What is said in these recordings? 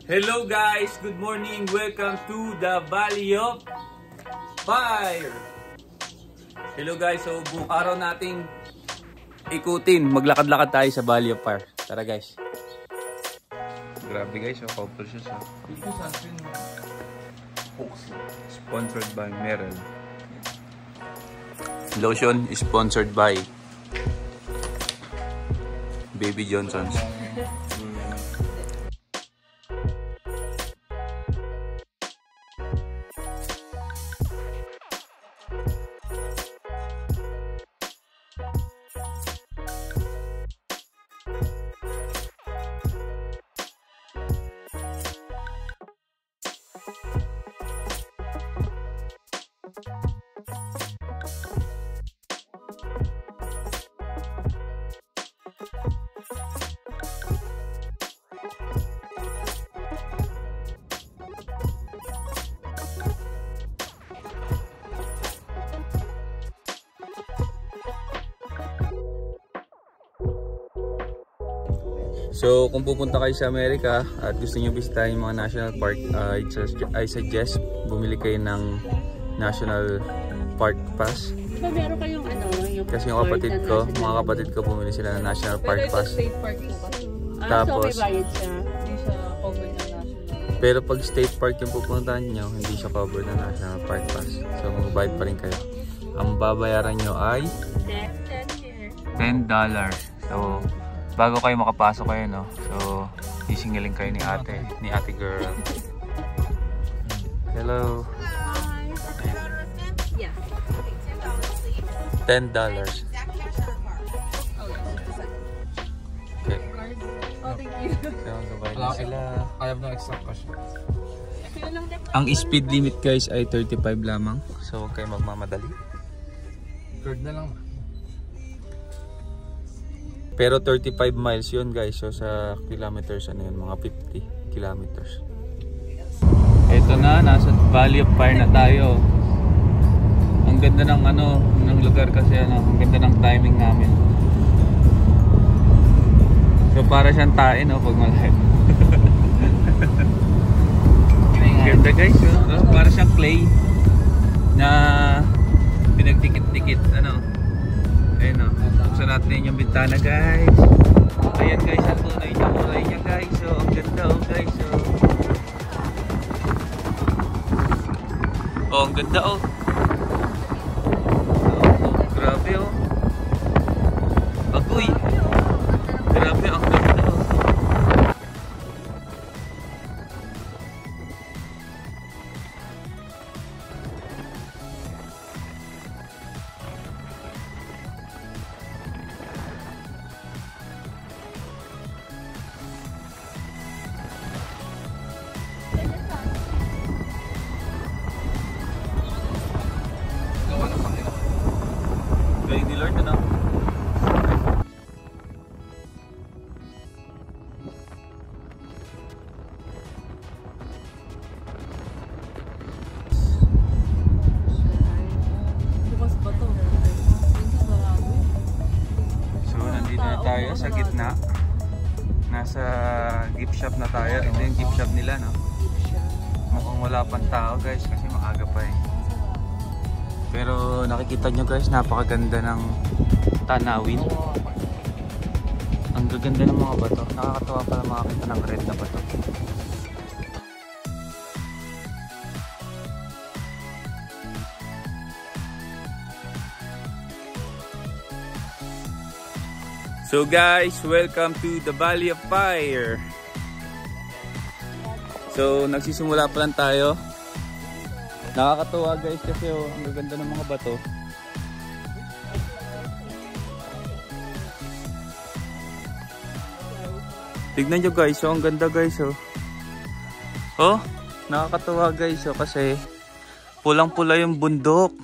Hello guys, good morning. Welcome to the Valley of Fire. Hello guys, so buong araw nating ikutin. Maglakad-lakad tayo sa Valley of Fire. Tara guys. Grabe guys, so couple siya sa sponsored by Merrell. Lotion is sponsored by Baby Johnson's. So kung pupunta kayo sa Amerika at gusto niyo bisitahin yung mga national park, I suggest bumili kayo ng National Park Pass. So meron kayong yung kasi yung mga kapatid ko bumili sila ng National Park Pass. State park po kasi. Tapos, so may bayad siya. Hindi siya covered ng national. Pero pag state park yung pupuntahan nyo, hindi siya covered ng National Park Pass. So magbayad pa rin kayo. Ang babayaran nyo ay $10. So bago kayo makapasok kayo, no? So sisingilin kayo ni ate girl. Hello. Yeah. $10. Okay. Oh, thank you. So gabayad na sila. I have no exact question. Ang speed limit guys ay 35 lamang. So huwag kayo magmamadali. Third na lang. Pero 35 miles yun guys. So sa kilometers ano yun, mga 50 kilometers. Ito na, nasa Valley of Fire na tayo. Ang ganda ng ng lugar kasi ang ganda ng timing namin. So para siyang tain pag malayo. Ganda guys, para siyang clay na pinagdikit-dikit ayun buksan natin yung bintana guys. Ayan guys, ang tunay niya guys. So ang ganda guys. So ang ganda grabe agoy, grabe ang ganda galing ni Lord Bukas ba to? So nandito na tayo sa gitna. Nasa gift shop na tayo. Ito yung gift shop nila, no? Mukhang wala pang tao guys kasi maaga pa eh. Pero nakikita nyo guys, napakaganda ng tanawin. Ang gaganda ng mga bato. Nakakatawa pala makakita ng red na bato. So guys, welcome to the Valley of Fire. So nagsisimula pa lang tayo. Nakakatuwa guys kasi ang gaganda ng mga bato. Tignan nyo guys, ang ganda guys nakakatuwa guys kasi pulang-pula yung bundok.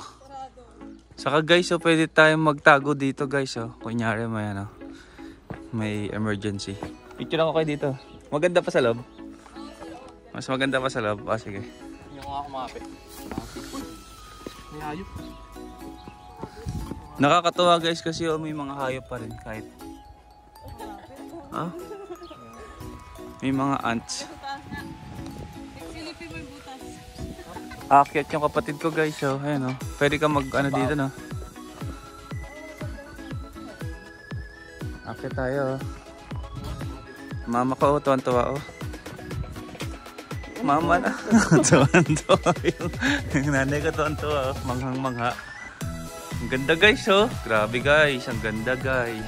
Saka guys pwede tayong magtago dito guys kunyari may emergency. Picture lang ako kayo dito. Maganda pa sa loob. Mas maganda pa sa loob. Sige. Hindi ko nga kumapit. May hayop. Nakakatuwa guys kasi may mga hayop pa rin kahit may mga ants. Aakyat yung kapatid ko guys. So, ayun oh. Pwede ka mag ano dito no. Aakyat tayo oh. Mama ko oh, tuwan-tuwa oh. Mama na. Tuwan-tuwa yung nanay ko tuwan-tuwa oh. Manghang-mangha. Ang ganda guys oh. Grabe guys. Ang ganda guys.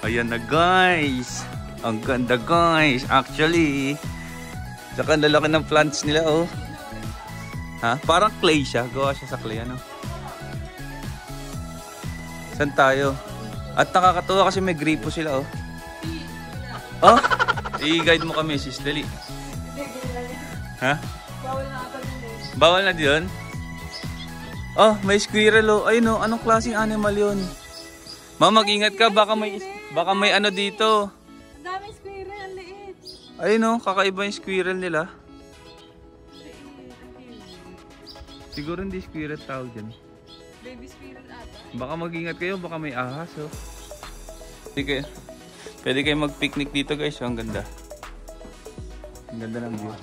Ayan na guys. Ang ganda guys. Actually. Saka ang lalaki ng plants nila oh. Ha? Parang clay siya. Gawa siya sa clay ano. Saan tayo? At nakakatuwa kasi may gripo sila oh. Oh? I-guide mo kami sis. Dali. Ha? Bawal na ata din eh. Bawal na diyon? Oh, may squirrel oh. Ayun oh, anong klaseng animal 'yun? Ma'am, mag-ingat ka baka may ano dito. Ang daming squirrel, ang liit. Ayun oh, kakaiba yung squirrel nila. Siguro hindi squirrel tawag dyan. Baby squirrel ata. Baka mag-ingat kayo, baka may ahas oh. Pwede kayo mag-picnic dito guys, oh, ang ganda. Ang ganda ng view.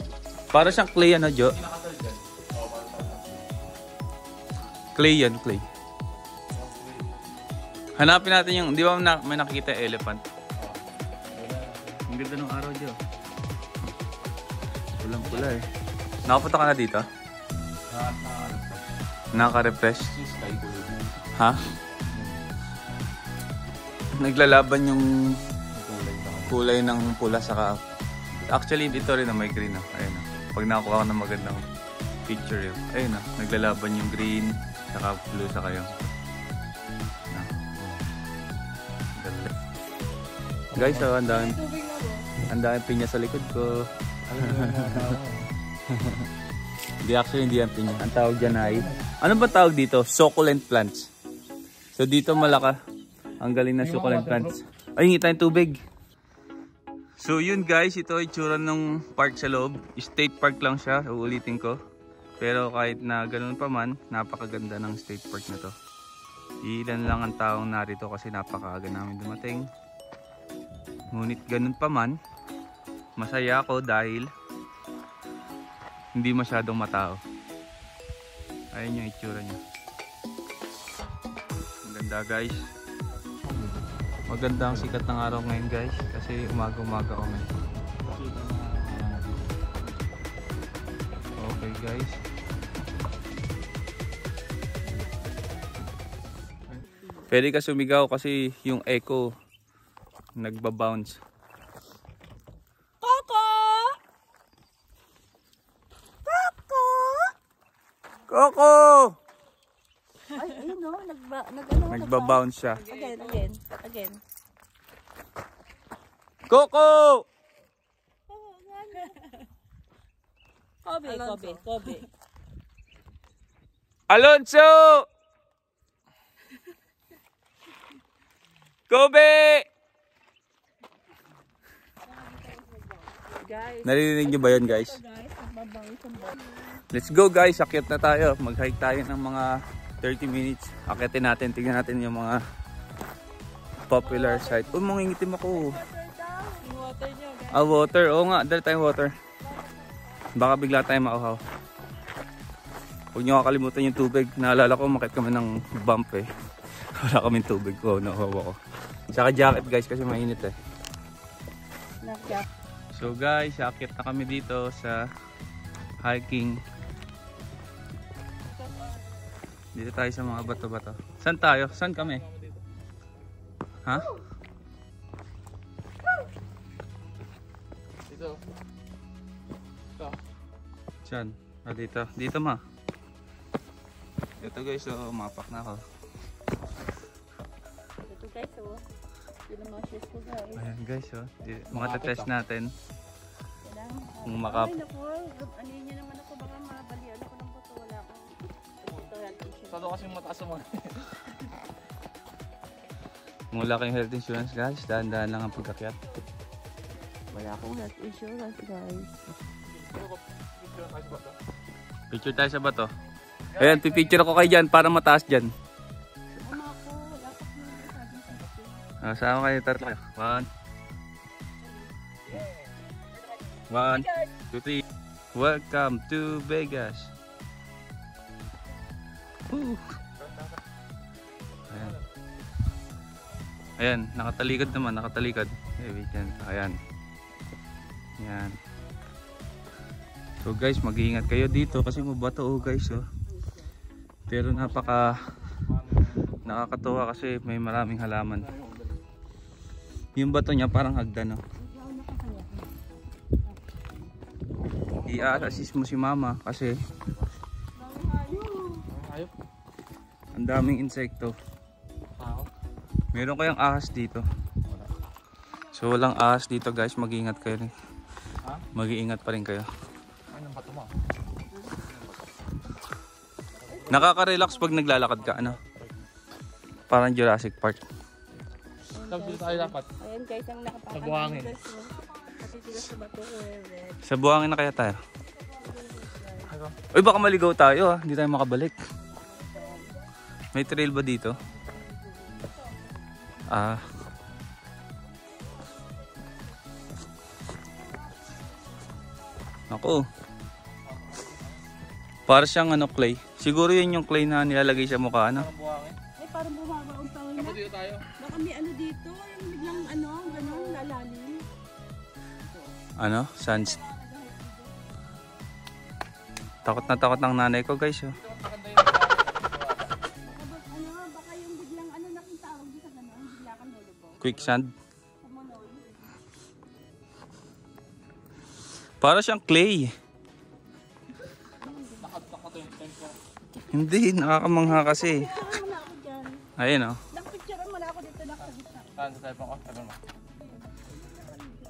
Para siyang clay ano, Jo? Clay yan, clay. Hanapin natin yung, di ba may nakikita yung elephant? Ang ganda ng araw, Jo. Pulang-pula eh. Nakapunta ka na dito? Naka-refresh? Ha? Naglalaban yung kulay ng pula saka actually ito rin na may green na. Ayun na. Pag nakakuha ko ng magandang picture yun. Ayun na. Naglalaban yung green saka blue saka yung ganda. Guys, oh, ang daming Tubig na ba? ang daming pinya sa likod ko. Hindi yan pinya. Ang tawag dyan ay ano ba tawag dito? Succulent plants. So dito malaka. Ang galing na succulent plants. Ay, hingi tayong tubig. So yun guys, ito ay itsura ng park sa loob. State park lang siya, uulitin ko. Pero kahit na ganun pa man, napakaganda ng state park na to. Ilan lang ang taong narito kasi napakaaga namin dumating. Ngunit ganun pa man, masaya ako dahil hindi masyadong matao. Ayun yung itsura niya. Ang ganda guys. Maganda ang sikat ng araw ngayon guys kasi umaga-umaga kami. Okay guys. Pwede ka sumigaw kasi yung echo nagba-bounce. Coco! Coco! Coco! Ay, ayun no, Nagba-bounce siya. Again. Coco! Kobe. Alonso! Kobe! Guys, Naririnig niyo ba yun guys? Let's go guys, akyat na tayo. Mag-hike tayo ng mga 30 minutes. Akyatin natin, tignan natin yung mga popular site. Oh, mangingitim ako. Yung water nyo, guys. Ah, water. Oo nga, dali tayong water. Baka bigla tayong mauhaw. Huwag nyo kakalimutan yung tubig. Naalala ko, makit kami ng bump eh. Wala kaming tubig ko, nauhaw ako. Saka jacket guys kasi mainit eh. So guys, akyat na kami dito sa hiking. Dito tayo sa mga bato-bato. Saan tayo? Saan kami? Ha? Dito. Ito. Saan? Ah, dito. Dito ma. Ito guys, so mapak na ako. ito guys, oh. Yun ang mga shoes ko guys. Ayan guys, oh. Mga test natin. Kailangan. Kung makap. Ay, naku. Ano yun naman ako. Baka mabalian ako ng buto. Wala akong buto health issue. Sado kasi mataas mo. Mula kayong health insurance guys, dahan-dahan lang ang pagkakyat. Wala akong health insurance guys. Picture tayo sa bato. Ayan, pipicture ako kayo dyan para mataas dyan. Ama ko. Wala pa kong sabing sa buto. Sama kayo, tatlo kayo. 1, 2, 3. Welcome to Vegas. Ayan. Ayan, nakatalikod naman, nakatalikod. Ayan. Ayan. So guys, mag-iingat kayo dito kasi mabato guys oh. Pero nakakatuwa kasi may maraming halaman. Yung bato niya parang hagdan oh. I-assist mo si mama kasi ang daming insekto. Meron kayang ahas dito. So walang ahas dito guys, mag-iingat kayo rin. Mag-iingat pa rin kayo. Nakaka-relax pag naglalakad ka, ano? Parang Jurassic Park. Dito tayo dapat. Ayan guys, ang nakapakal. Sa buhangin. Kasi sila sa bato ko red. Sa buhangin na kaya tayo? Uy, baka maligaw tayo ah. Hindi tayo makabalik. May trail ba dito? Ah. Ako. Para siyang ano, clay. Siguro yun yung clay na nilalagay sa mukha, ano? Ay, parang bumabaon pa na. Dito tayo. Baka may ano dito. Yung biglang ano, gano'n, lalalim. Ano? Sans. Takot na takot ng nanay ko guys, oh. Baka yung biglang ano nakita tawag dito sa gano'n, bigla kang lulubog. Quicksand. Sumunod. Para siyang clay. Hindi, nakakamangha kasi. Picturean mo na ako dyan. Ayun oh. Nakapicturean mo na ako dito, nakagitna. Saan sa type ako? Sabi mo.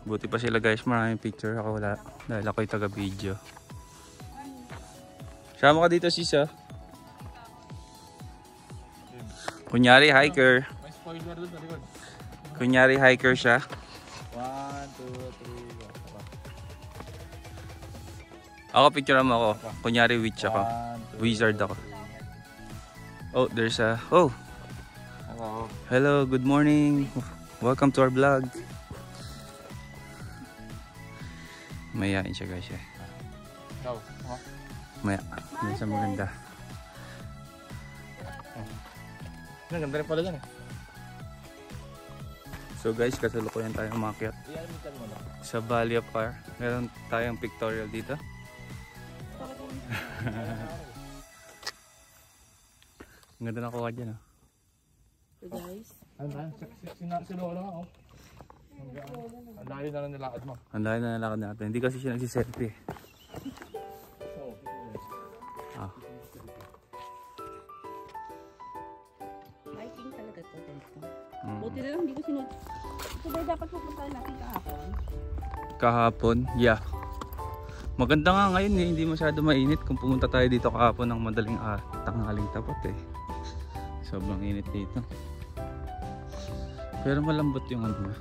Buti pa sila guys, maraming picture. Ako wala. Dahil ako'y taga-video. Sama ka dito sis oh. Kunyari hiker. May spoiler doon sa likod. Kunyari hiker siya. 1, 2, 3, go. Ako picture mo ako. Kunyari witch ako. 1, 2, Wizard ako. Oh, there's a... Oh! Hello. Hello, good morning. Welcome to our vlog. Mayayain siya guys eh. Go. Maya. Yan sa maganda. Ang ganda rin pala dyan eh. So guys, kasalukuyan tayo umakyat Iyan mo na. sa Valley of Fire. Meron tayong pictorial dito. Ang ganda na kuha dyan oh. So guys, Ano ba? Sinolo nga oh. Ang layo na lang nilakad mo. Ang layo na nalakad natin. Hindi kasi siya nagsiselfie. Ah. hiking talaga to dito. Mm. Buti na lang hindi ko sinunod. Ito ba dapat pupunta natin kahapon? Kahapon? Yeah. Maganda nga ngayon eh. Hindi masyado mainit. Kung pumunta tayo dito kahapon ng madaling tanghaling tapat eh. Sobrang init dito. Pero malambot yung ano na.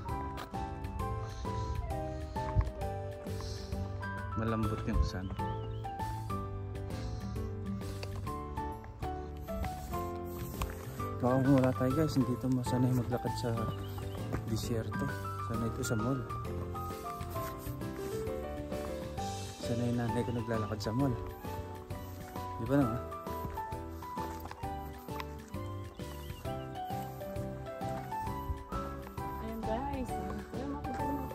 Malambot yung sun. Baka kung wala tayo guys, hindi ito masanay maglakad sa disyerto. Sanay ito sa mall. Sanay nanay ko naglalakad sa mall. Di ba naman? Ayan guys, ayan makita mo.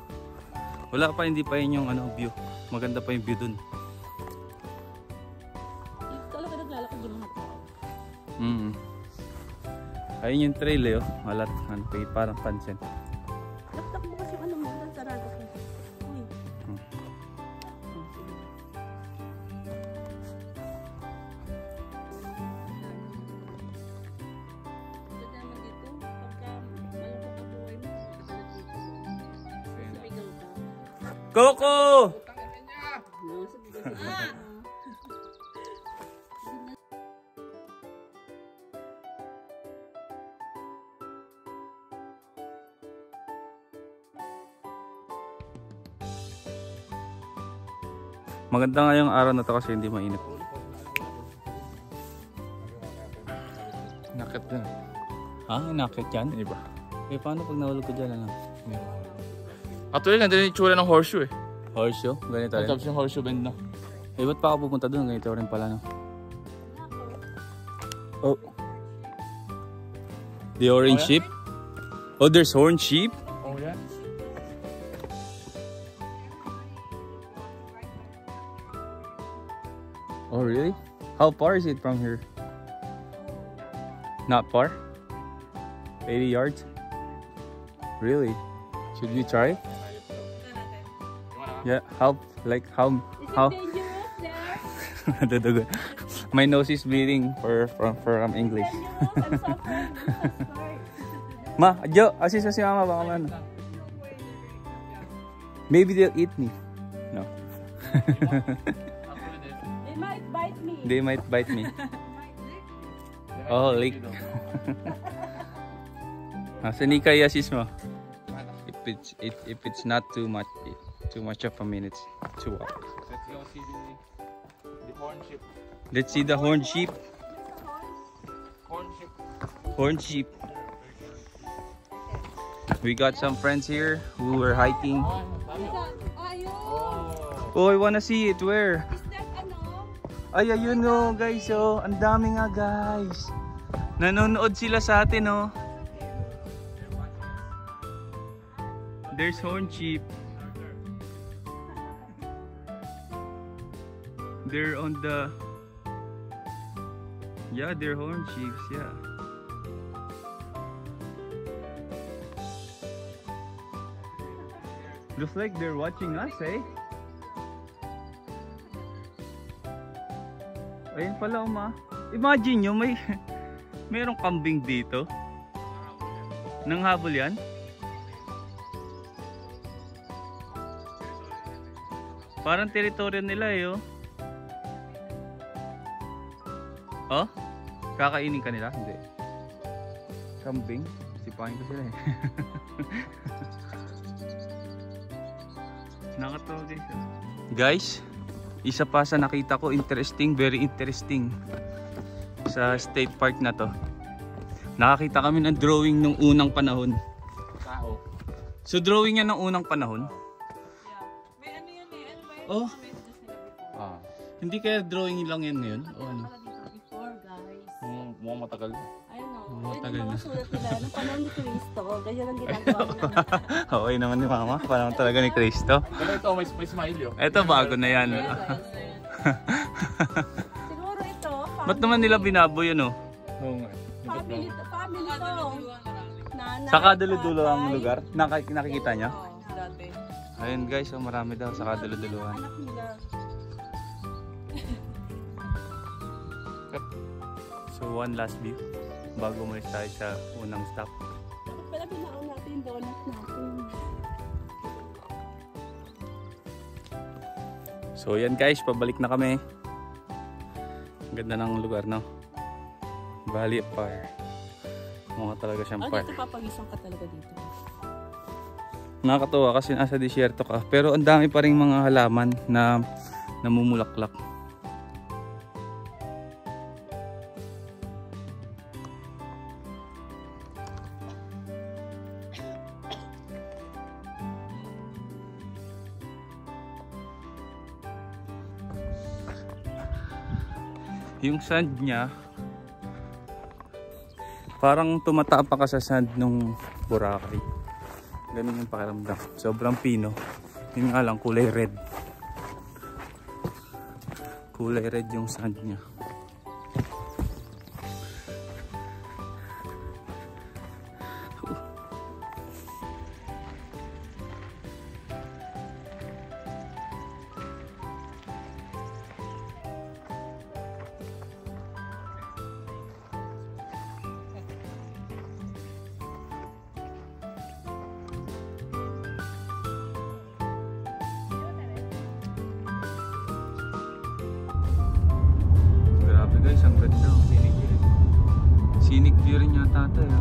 Wala pa, hindi pa yun yung ano, view. Maganda pa yung view dun. Dito talaga naglalakad yung mga tao. Ayun yung trail eh, oh. Malat, ano, parang pansin. Taktak mo kasi ano mo, sarado ko. Uy. Ito naman dito, pagka malungkot ang buhay mo, katulad dito. Sabigang ka. Coco! No, sabigang ka. Maganda nga yung araw na to kasi hindi mainit. Nakit din. Ha? Inakit yan? Hindi ba? Eh paano pag nahulog ko dyan ano? Actually, ganda rin yung tsura ng horseshoe eh. Horseshoe? Ganito rin? Tapos yung horseshoe bend na. Eh ba't pa ako pupunta doon? Ganito rin pala no? Oh. The orange Oh, yeah? sheep? Oh, there's horned sheep? Oh, yeah? Oh, really? How far is it from here? Not far? 80 yards? Really? Should we try? Yeah, how? Like how? How? Dangerous there. My nose is bleeding from English. Dangerous. I'm so afraid. I'm so scared. Ma, Jo, assist mo si Mama baka man. Maybe they'll eat me. No. They might bite me. They might bite me. Oh, lick. Sa Nika i-assist mo. If it's not too much of a minute to walk. Let's go see the horn sheep. Let's see the horned sheep. Horn sheep. Horned sheep. We got some friends here who were hiking. Ayun. Oh, I wanna see it. Where? Is that ano? Ay, ayun no, guys. Oh, ang dami nga, guys. Nanonood sila sa atin, oh. There's horned sheep. They're on the... Yeah, they're horned sheep, yeah. Looks like they're watching us, eh? Ayun pala, Uma. Imagine nyo, mayroong kambing dito. Nang habol yan? Parang teritoryo nila eh, oh. Oh? Kakainin ka nila? Hindi. Kambing? Sipahin ko sila eh. Nakatawa guys. Guys, isa pa sa nakita ko interesting, very interesting sa state park na to. Nakakita kami ng drawing nung unang panahon. Tao. So drawing yan ng unang panahon? May ano yun eh. Ano ba yun? Oh. Messages nila before. Ah. Hindi kaya drawing lang yan ngayon? O ano? Pala dito before, guys. Mukhang matagal. Ayun o. Oo, Ayun tagal ang na. mga sulat nila. Nung panahon ni Cristo, ganyan ang ginagawa nila. Okay naman ni Mama. Parang talaga ni Cristo. Pero ito, may smile yun. Eto bago na yan. Siguro ito, Ba't naman nila binaboy yun oh? Oo nga. family to. Sa kadulo-dulo ang lugar? Nakikita niya? Oo, dati. Ayun guys, oh, marami daw sa kadulo-duluhan. Anak nila. So one last view bago umalis tayo sa unang stop. Dapat pala binaon natin yung donut natin. So yan guys, pabalik na kami. Ang ganda ng lugar, no? Valley of Fire. Mukha talaga siyang fire. Dito papagisang ka talaga dito. Nakakatuwa kasi nasa disyerto ka. Pero ang dami pa rin mga halaman na namumulaklak. Yung sand niya parang tumatapa ka sa sand nung Boracay. Ganun yung pakiramdam. Sobrang pino. Yun nga lang, kulay red. Kulay red yung sand niya. Grabe guys, ang ganda. Scenic view rin yata ito eh.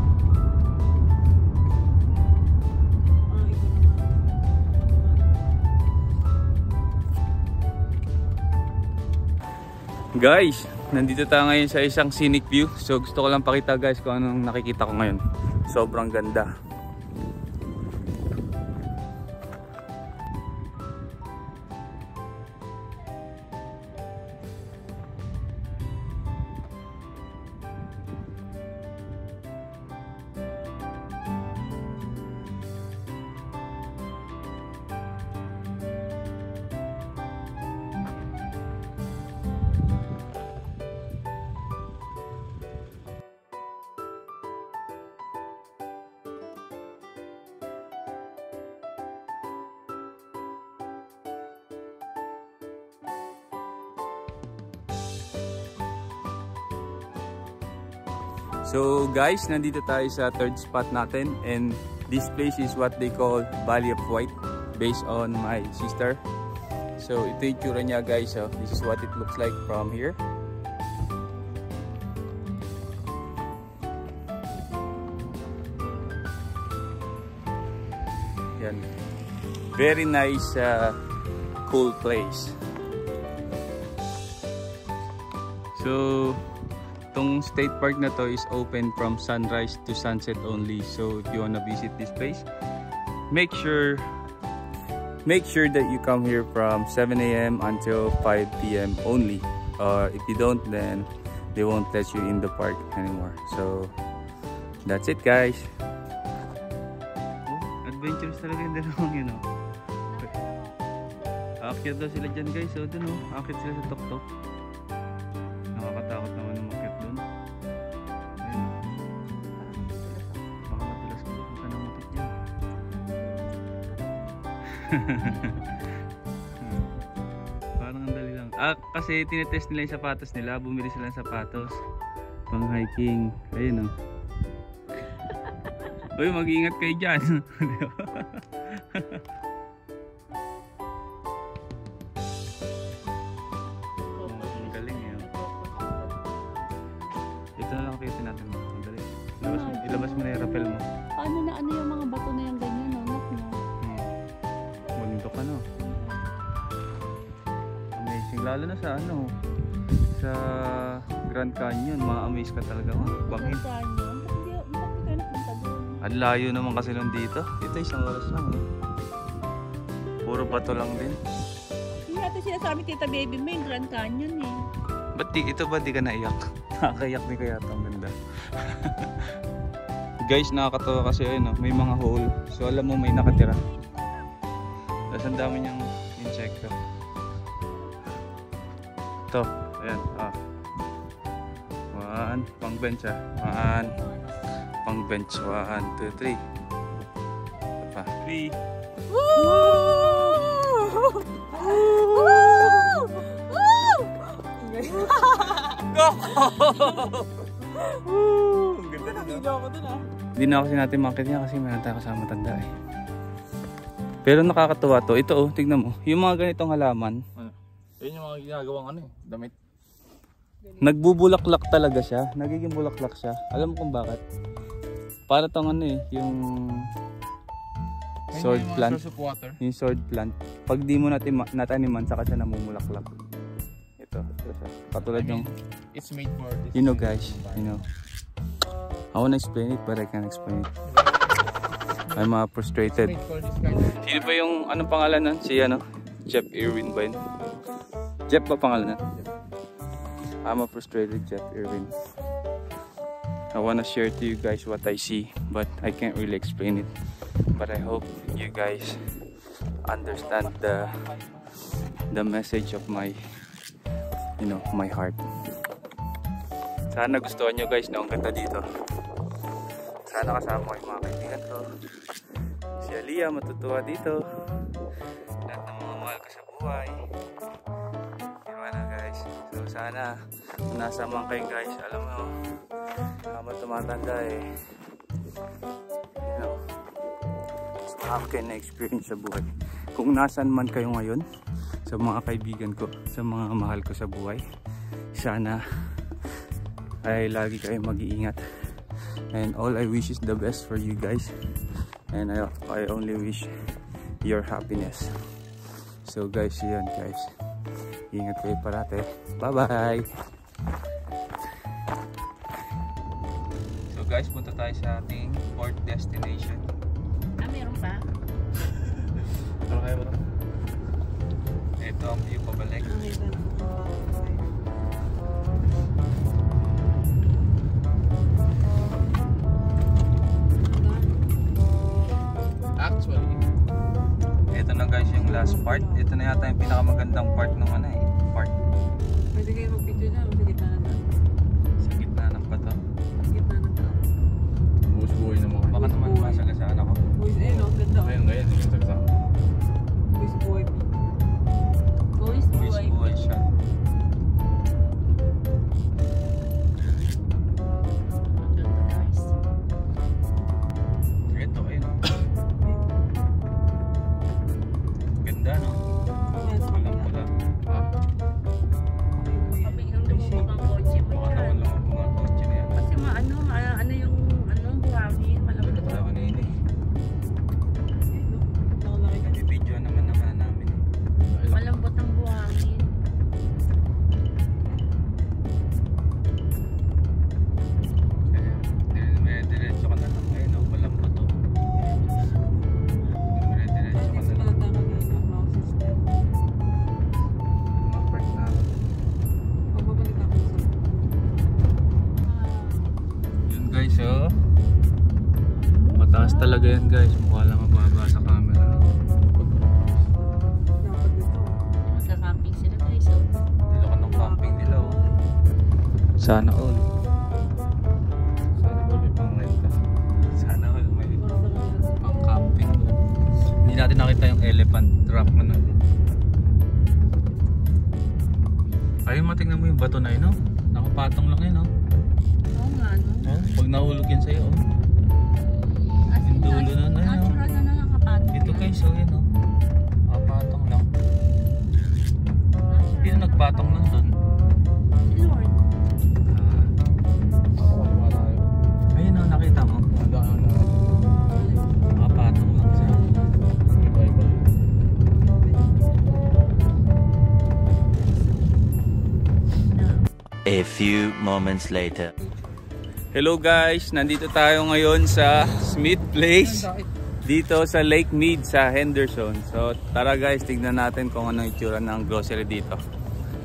Guys, nandito tayo ngayon sa isang scenic view. So gusto ko lang pakita guys kung anong nakikita ko ngayon. Sobrang ganda. So guys, nandito tayo sa third spot natin, and this place is what they call Valley of White based on my sister. So ito yung tsura niya guys. So this is what it looks like from here. Yan. Very nice, cool place. So itong state park na to is open from sunrise to sunset only. So if you wanna visit this place, make sure that you come here from 7 AM until 5 PM only. If you don't, then they won't let you in the park anymore. So that's it guys. Oh, adventurous talaga yung dalawang yun, oh. Aakyat daw sila dyan guys. So dun, oh, aakyat sila sa tok-tok. Nakakatakot naman umakyat dun. Ayun. Baka matulas ko kung ka namakit dyan. Parang ang dali lang. Kasi tinetest nila yung sapatos nila. Bumili sila ng sapatos pang hiking. Ayun, oh. Uy, mag-iingat kayo dyan. Ang galing eh. Ito na lang kitin natin mo. Ang galing. Ilabas mo na yung rappel mo. Ano na ano yung mga bato na yung ganyan, no? Not mo. Bundok ano. Amazing. Lalo na sa ano. Sa Grand Canyon. Ma-amaze ka talaga. Bakit? Ang layo naman kasi nun dito. Ito isang oras lang. Eh. Puro bato lang din. Hindi natin sinasabi Tita Baby mo yung Grand Canyon eh. Ba't ito ba di ka naiyak? Nakakayak din kaya ito. Ang ganda. Guys, nakakatawa kasi ayun, may mga hole. So alam mo may nakatira. Tapos ang dami niyang insekto. Ito. Ayan. One. Pang bench ah. One. Pang bench. 1, 2, 3. Pa. 3. Hindi na kasi natin makita niya kasi meron tayo kasama matanda eh. Pero nakakatuwa to. Ito oh, tignan mo. Yung mga ganitong halaman. Yun yung mga ginagawang ano eh, damit. Nagbubulaklak talaga siya. Nagiging bulaklak siya. Alam mo kung bakit? Para tong ano eh, yung sword plant. Yung sword plant. Pag di mo nataniman, saka siya namumulaklak. Ito siya. Katulad yung... It's made for this. You know guys, you know. I wanna explain it but I can't explain it. I'm frustrated. Sino ba yung anong pangalan nun? Si ano? Jeff Irwin ba yun? Jeff ba pangalan nun? I'm a frustrated Jeff Irwin. I wanna share to you guys what I see, but I can't really explain it. But I hope you guys understand the message of my, you know, my heart. Sana gustuhan nyo guys na ang ganda dito. Sana kasama ko yung mga kaibigan ko. Si Aliyah matutuwa dito. Lahat ng mga mahal ko sa buhay. Diba na guys? So sana kung nasa man kayo guys, alam mo, habang tumatanda eh, you know, mas marami kayo na experience sa buhay. Kung nasan man kayo ngayon, sa mga kaibigan ko, sa mga mahal ko sa buhay, sana ay lagi kayo mag-iingat. And all I wish is the best for you guys. And I only wish your happiness. So guys, yun guys. Ingat kayo parate. Bye-bye! So guys, punta tayo sa ating fourth destination. Meron pa? Ano kaya ba ito? Ito ang view pabalik. Actually, Ito na guys yung last part. Ito na yata yung pinakamagandang part ng ano eh. Park. Pwede kayo mag-video na sa gitna na to. Sa gitna ng bato. Sa gitna na to. buhos-buhay na mga. Baka naman masagasaan ako. Boys, eh no, ganda. Ngayon, yung sagsama. Boys, boy. Boys, Buhay siya. talaga yan guys. Mukha lang mababa sa camera. Dapat dito. Magka-camping sila guys. Oh. Niloko ng camping nila oh. Sana all. Sana ba may pang renta? Sana all may Para sa kanila. pang camping doon. Hindi natin nakita yung elephant trap mo nun. Ayun, matingnan mo yung bato na yun, no? Nakapatong lang yun, no? Oo nga, no? Oh, pag nahulog yan sa'yo, oh. Yung dulo na, ayun, oh. Natural na nakakapatong. Ito guys, oh, yun, oh. Nakapatong lang. Sino nagpatong lang doon? Si Lord. Wala tayo. Ayun, oh, nakita mo? Nadaan na. Nakapatong lang siya. Bye-bye. A few moments later. Hello guys, nandito tayo ngayon sa Smith Place dito sa Lake Mead sa Henderson. So tara guys, tignan natin kung ano itsura ng grocery dito.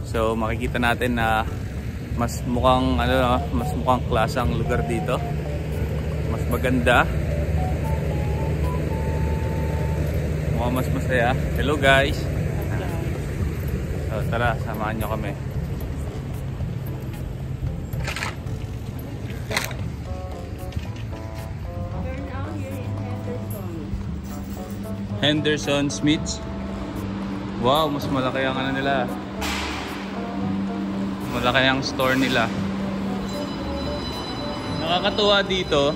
So makikita natin na mas mukhang klasang lugar dito. Mas maganda. Mukhang mas masaya. Hello guys. So tara, samahan nyo kami. We're now here in Henderson. Henderson Smiths. Wow, mas malaki ang ano nila. Malaki ang store nila. Nakakatuwa dito.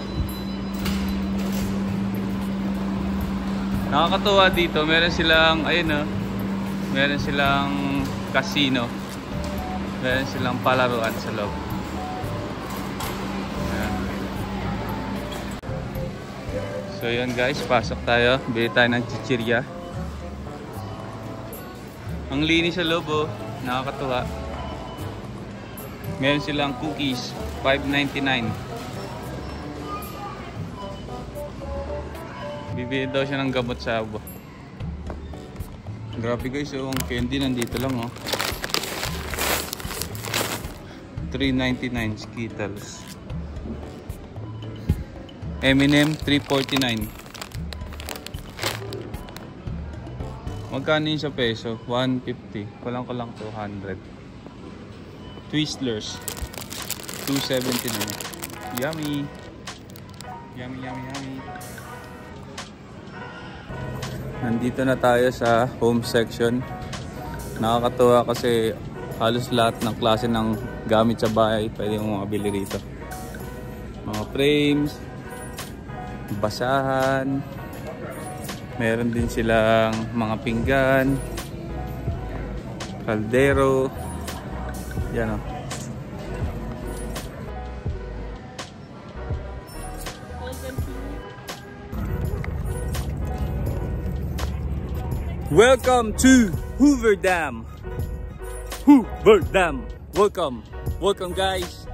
Meron silang ayun, meron silang casino. Meron silang palaruan sa loob. Ayan. So yun guys, pasok tayo. Bili tayo ng chichirya. Ang linis sa loob, oh. Nakakatuwa. Meron silang cookies, $5.99. Bibili daw siya ng gamot sa abo. Grabe guys, oh, ang candy nandito lang, oh. $3.99 Skittles. M&M $3.49. Magkano yun sa peso? $1.50. Kulang 200. Twizzlers $2.79. Yummy. Yummy. Nandito na tayo sa home section. Nakakatuwa kasi halos lahat ng klase ng gamit sa bahay pwede mo mabili rito. Mga frames, basahan, meron din silang mga pinggan, kaldero, yan, oh. Welcome to Hoover Dam. Hoover Dam. Welcome guys.